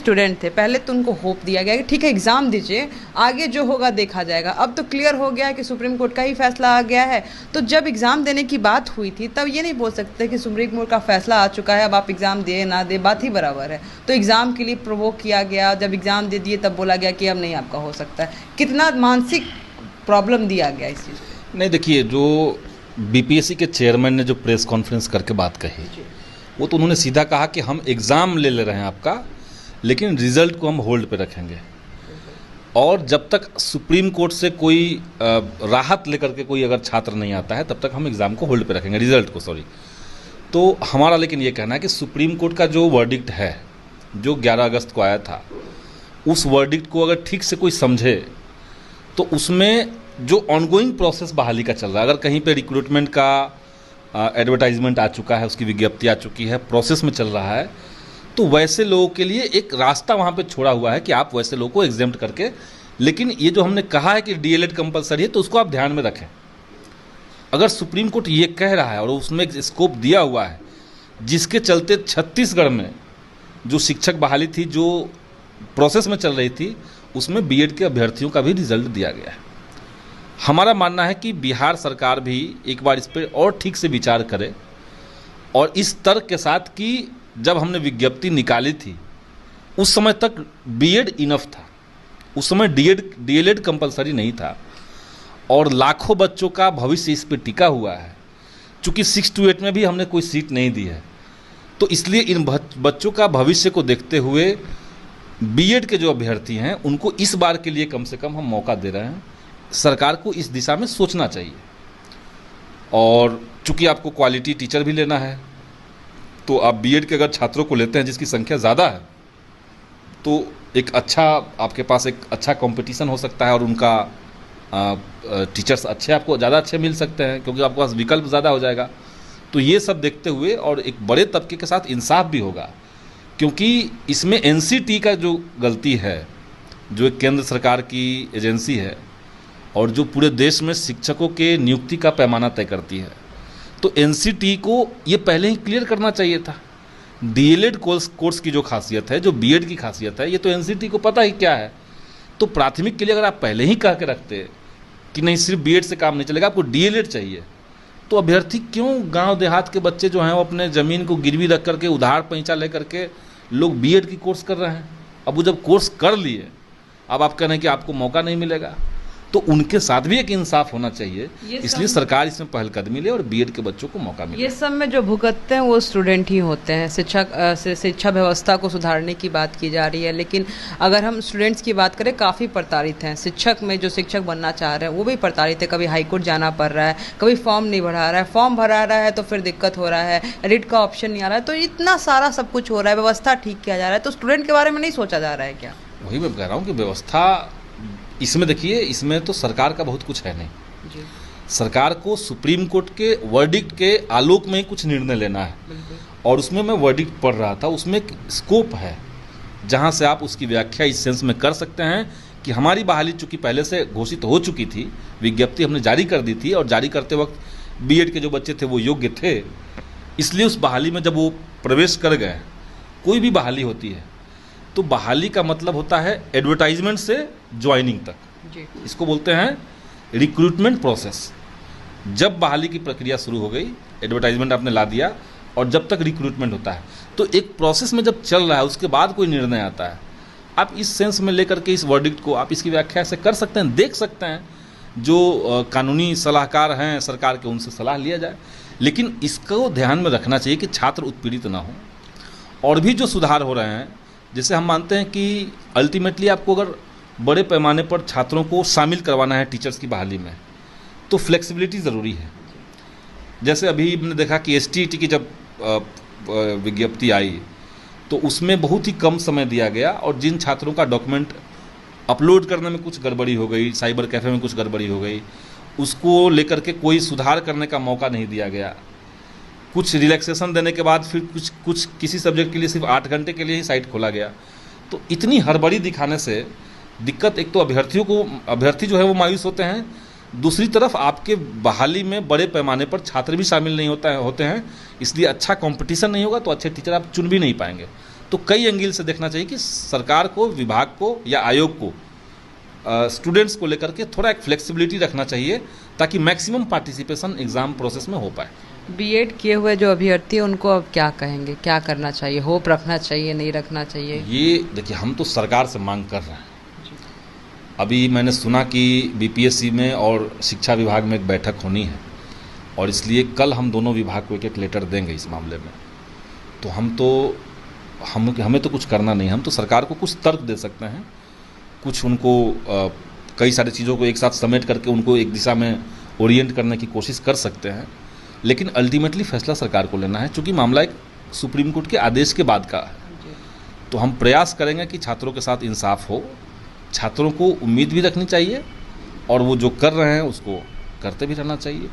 Student थे, पहले तो उनको होप दिया गया कि ठीक है एग्ज़ाम दीजिए, आगे जो होगा देखा जाएगा। अब तो क्लियर हो गया है कि सुप्रीम कोर्ट का ही फैसला आ गया है। तो जब एग्ज़ाम देने की बात हुई थी तब ये नहीं बोल सकते कि सुप्रीम कोर्ट का फैसला आ चुका है, अब आप एग्ज़ाम दे ना दे बात ही बराबर है। तो एग्ज़ाम के लिए प्रोवोक किया गया, जब एग्ज़ाम दे दिए तब बोला गया कि अब नहीं आपका हो सकता है। कितना मानसिक प्रॉब्लम दिया गया इस चीज़ को। नहीं, देखिए, जो बीपीएससी के चेयरमैन ने जो प्रेस कॉन्फ्रेंस करके बात कही, वो तो उन्होंने सीधा कहा कि हम एग्ज़ाम ले रहे हैं आपका, लेकिन रिज़ल्ट को हम होल्ड पे रखेंगे, और जब तक सुप्रीम कोर्ट से कोई राहत लेकर के कोई अगर छात्र नहीं आता है तब तक हम एग्ज़ाम को होल्ड पे रखेंगे, रिज़ल्ट को, सॉरी। तो हमारा लेकिन ये कहना है कि सुप्रीम कोर्ट का जो वर्डिक्ट है, जो 11 अगस्त को आया था, उस वर्डिक्ट को अगर ठीक से कोई समझे तो उसमें जो ऑनगोइंग प्रोसेस बहाली का चल रहा है, अगर कहीं पे रिक्रूटमेंट का एडवर्टाइजमेंट आ चुका है, उसकी विज्ञप्ति आ चुकी है, प्रोसेस में चल रहा है, तो वैसे लोगों के लिए एक रास्ता वहाँ पे छोड़ा हुआ है कि आप वैसे लोगों को एग्जेम्प्ट करके, लेकिन ये जो हमने कहा है कि डीएलएड कंपलसरी है, तो उसको आप ध्यान में रखें। अगर सुप्रीम कोर्ट ये कह रहा है और उसमें एक स्कोप दिया हुआ है, जिसके चलते छत्तीसगढ़ में जो शिक्षक बहाली थी जो प्रोसेस में चल रही थी, उसमें बीएड के अभ्यर्थियों का भी रिजल्ट दिया गया है। हमारा मानना है कि बिहार सरकार भी एक बार इस पर और ठीक से विचार करे, और इस तर्क के साथ कि जब हमने विज्ञप्ति निकाली थी उस समय तक बीएड इनफ था, उस समय डीएलएड कंपलसरी नहीं था, और लाखों बच्चों का भविष्य इस पर टिका हुआ है। चूँकि 6 to 8 में भी हमने कोई सीट नहीं दी है, तो इसलिए इन बच्चों का भविष्य को देखते हुए बीएड के जो अभ्यर्थी हैं उनको इस बार के लिए कम से कम हम मौका दे रहे हैं। सरकार को इस दिशा में सोचना चाहिए, और चूँकि आपको क्वालिटी टीचर भी लेना है, तो आप बीएड के अगर छात्रों को लेते हैं जिसकी संख्या ज़्यादा है, तो एक अच्छा आपके पास एक अच्छा कंपटीशन हो सकता है, और उनका टीचर्स अच्छे, आपको ज़्यादा अच्छे मिल सकते हैं, क्योंकि आपके पास विकल्प ज़्यादा हो जाएगा। तो ये सब देखते हुए, और एक बड़े तबके के साथ इंसाफ भी होगा, क्योंकि इसमें एनसीटी का जो गलती है, जो एक केंद्र सरकार की एजेंसी है और जो पूरे देश में शिक्षकों के नियुक्ति का पैमाना तय करती है, तो एनसीटी को ये पहले ही क्लियर करना चाहिए था। डीएलएड कोर्स की जो खासियत है, जो बीएड की खासियत है, ये तो एनसीटी को पता ही क्या है। तो प्राथमिक के लिए अगर आप पहले ही कह के रखते कि नहीं सिर्फ बीएड से काम नहीं चलेगा, आपको डीएलएड चाहिए, तो अभ्यर्थी क्यों, गांव देहात के बच्चे जो हैं वो अपने ज़मीन को गिरवी रख करके उधार पैंचा ले करके लोग बीएड की कोर्स कर रहे हैं। अब वो जब कोर्स कर लिए, अब आप कह रहे हैं कि आपको मौका नहीं मिलेगा, तो उनके साथ भी एक इंसाफ होना चाहिए। इसलिए सरकार इसमें पहलकदमी ले और बीएड के बच्चों को मौका मिले। ये सब में जो भुगतते हैं वो स्टूडेंट ही होते हैं। शिक्षा व्यवस्था को सुधारने की बात की जा रही है, लेकिन अगर हम स्टूडेंट्स की बात करें, काफ़ी प्रताड़ित हैं। शिक्षक में जो शिक्षक बनना चाह रहे हैं वो भी प्रताड़ित है। कभी हाईकोर्ट जाना पड़ रहा है, कभी फॉर्म नहीं भरा रहा है, फॉर्म भरा रहा है तो फिर दिक्कत हो रहा है, एडिट का ऑप्शन नहीं आ रहा है, तो इतना सारा सब कुछ हो रहा है, व्यवस्था ठीक किया जा रहा है, तो स्टूडेंट के बारे में नहीं सोचा जा रहा है क्या? वही मैं कह रहा हूँ कि व्यवस्था इसमें, देखिए, इसमें तो सरकार का बहुत कुछ है नहीं जी। सरकार को सुप्रीम कोर्ट के वर्डिक्ट के आलोक में ही कुछ निर्णय लेना है, और उसमें मैं वर्डिक्ट पढ़ रहा था, उसमें एक स्कोप है जहां से आप उसकी व्याख्या इस सेंस में कर सकते हैं कि हमारी बहाली चूँकि पहले से घोषित हो चुकी थी, विज्ञप्ति हमने जारी कर दी थी, और जारी करते वक्त बीएड के जो बच्चे थे वो योग्य थे, इसलिए उस बहाली में जब वो प्रवेश कर गए, कोई भी बहाली होती है तो बहाली का मतलब होता है एडवर्टाइजमेंट से ज्वाइनिंग तक जी। इसको बोलते हैं रिक्रूटमेंट प्रोसेस। जब बहाली की प्रक्रिया शुरू हो गई, एडवर्टाइजमेंट आपने ला दिया, और जब तक रिक्रूटमेंट होता है, तो एक प्रोसेस में जब चल रहा है उसके बाद कोई निर्णय आता है। आप इस सेंस में लेकर के इस वर्डिक्ट को आप इसकी व्याख्या से कर सकते हैं, देख सकते हैं, जो कानूनी सलाहकार हैं सरकार के, उनसे सलाह लिया जाए, लेकिन इसको ध्यान में रखना चाहिए कि छात्र उत्पीड़ित ना हो। और भी जो सुधार हो रहे हैं, जैसे हम मानते हैं कि अल्टीमेटली आपको अगर बड़े पैमाने पर छात्रों को शामिल करवाना है टीचर्स की बहाली में, तो फ्लेक्सिबिलिटी ज़रूरी है। जैसे अभी हमने देखा कि एसटीईटी की जब विज्ञप्ति आई तो उसमें बहुत ही कम समय दिया गया, और जिन छात्रों का डॉक्यूमेंट अपलोड करने में कुछ गड़बड़ी हो गई, साइबर कैफ़े में कुछ गड़बड़ी हो गई, उसको लेकर के कोई सुधार करने का मौका नहीं दिया गया। कुछ रिलैक्सेशन देने के बाद फिर कुछ किसी सब्जेक्ट के लिए सिर्फ 8 घंटे के लिए ही साइट खोला गया। तो इतनी हड़बड़ी दिखाने से दिक्कत, एक तो अभ्यर्थी जो है वो मायूस होते हैं, दूसरी तरफ आपके बहाली में बड़े पैमाने पर छात्र भी शामिल नहीं होते हैं, इसलिए अच्छा कंपटीशन नहीं होगा, तो अच्छे टीचर आप चुन भी नहीं पाएंगे। तो कई एंगल से देखना चाहिए कि सरकार को, विभाग को या आयोग को स्टूडेंट्स को लेकर के थोड़ा एक फ्लेक्सिबिलिटी रखना चाहिए ताकि मैक्सिमम पार्टिसिपेशन एग्ज़ाम प्रोसेस में हो पाए। बीएड किए हुए जो अभ्यर्थी हैं उनको अब क्या कहेंगे, क्या करना चाहिए, होप रखना चाहिए, नहीं रखना चाहिए? ये देखिए, हम तो सरकार से मांग कर रहे हैं। अभी मैंने सुना कि बीपीएससी में और शिक्षा विभाग में एक बैठक होनी है और इसलिए कल हम दोनों विभाग को एक एक लेटर देंगे इस मामले में। तो हमें तो कुछ करना नहीं, हम तो सरकार को कुछ तर्क दे सकते हैं, कुछ उनको कई सारी चीज़ों को एक साथ समेट करके उनको एक दिशा में ओरिएंट करने की कोशिश कर सकते हैं, लेकिन अल्टीमेटली फैसला सरकार को लेना है, क्योंकि मामला एक सुप्रीम कोर्ट के आदेश के बाद का है। तो हम प्रयास करेंगे कि छात्रों के साथ इंसाफ हो, छात्रों को उम्मीद भी रखनी चाहिए और वो जो कर रहे हैं उसको करते भी रहना चाहिए।